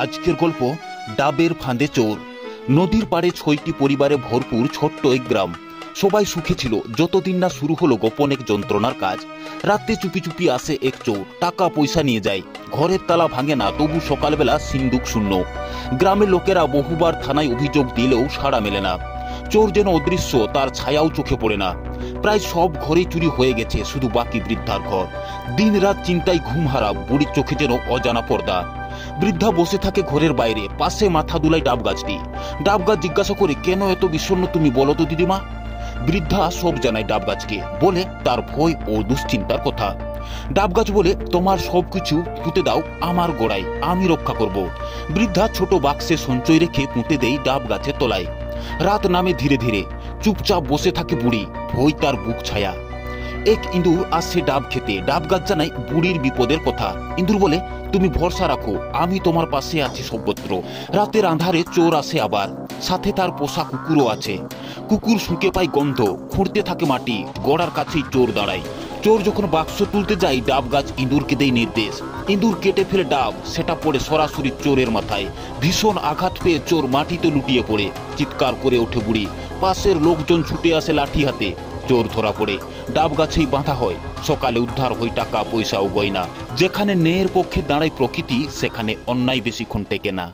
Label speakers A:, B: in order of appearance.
A: আজকের গল্প ডাবের ফাঁদে চোর। নদীর পাড়ে ৬টি পরিবারে ভরপুর ছোট্ট এক গ্রাম। সবাই সুখে ছিল যতদিন না শুরু হলো গোপন এক যন্ত্রণার কাজ। রাতে চুপি চুপি আসে এক চোর, টাকা পয়সা নিয়ে যায়। ঘরের তালা ভাঙে না, তবু সকালবেলা সিন্দুক শূন্য। গ্রামের লোকেরা বহুবার থানায় অভিযোগ দিলেও সাড়া মেলে না। চোর যেন অদৃশ্য, তার ছায়াও চোখে পড়ে না। প্রায় সব ঘরে চুরি হয়ে গেছে, শুধু বাকি বৃদ্ধার ঘর। দিন রাত চিন্তায় ঘুম হারাম, বুড়ির চোখে যেন অজানা পর্দা। বৃদ্ধা বসে থাকে ঘরের বাইরে, পাশে মাথা দুলাই ডাব গাছটি। ডাব গাছ জিজ্ঞাসা করে, কেন এত বিষণ্ণ তুমি, বলো তো দিদিমা। বৃদ্ধা সব জানায় ডাব গাছকে, বলে তার ভয় ও দুশ্চিন্তার কথা। ডাব গাছ বলে, তোমার সবকিছু পুঁতে দাও আমার গোড়ায়, আমি রক্ষা করব। বৃদ্ধা ছোট বাক্সে সঞ্চয় রেখে পুঁতে দেয় ডাব গাছের তলায়। রাত নামে ধীরে ধীরে, চুপচাপ বসে থাকে বুড়ি, ভয় তার বুক ছায়া। এক ইঁদুর আসছে ডাব খেতে। ডাব গাছ জানায় বুড়ির বিপদের কথা। ইঁদুর বলে, তুমি ভরসা রাখো, আমি তোমার পাশে আছি সর্বত্র। রাতের আঁধারে চোর আসে আবার, সাথে তার পোষা কুকুরও আছে। কুকুর শুঁকে পায় গন্ধ, খুঁড়তে থাকে মাটি। গড়ার কাছেই চোর দাঁড়ায়। চোর যখন বাক্স তুলতে যায়, ডাব গাছ ইঁদুরকে দেয় নির্দেশ। ইঁদুর কেটে ফেলে ডাব, সেটা পড়ে সরাসরি চোরের মাথায়। ভীষণ আঘাত পেয়ে চোর মাটিতে লুটিয়ে পড়ে। চিৎকার করে ওঠে বুড়ি। পাশের লোকজন ছুটে আসে লাঠি হাতে। চোর ধরা পড়ে, ডাব গাছেই বাঁধা হয়। সকালে উদ্ধার হয় টাকা পয়সা ও গয়না। যেখানে ন্যায়ের পক্ষে দাঁড়ায় প্রকৃতি, সেখানে অন্যায় বেশিক্ষণ টেকে না।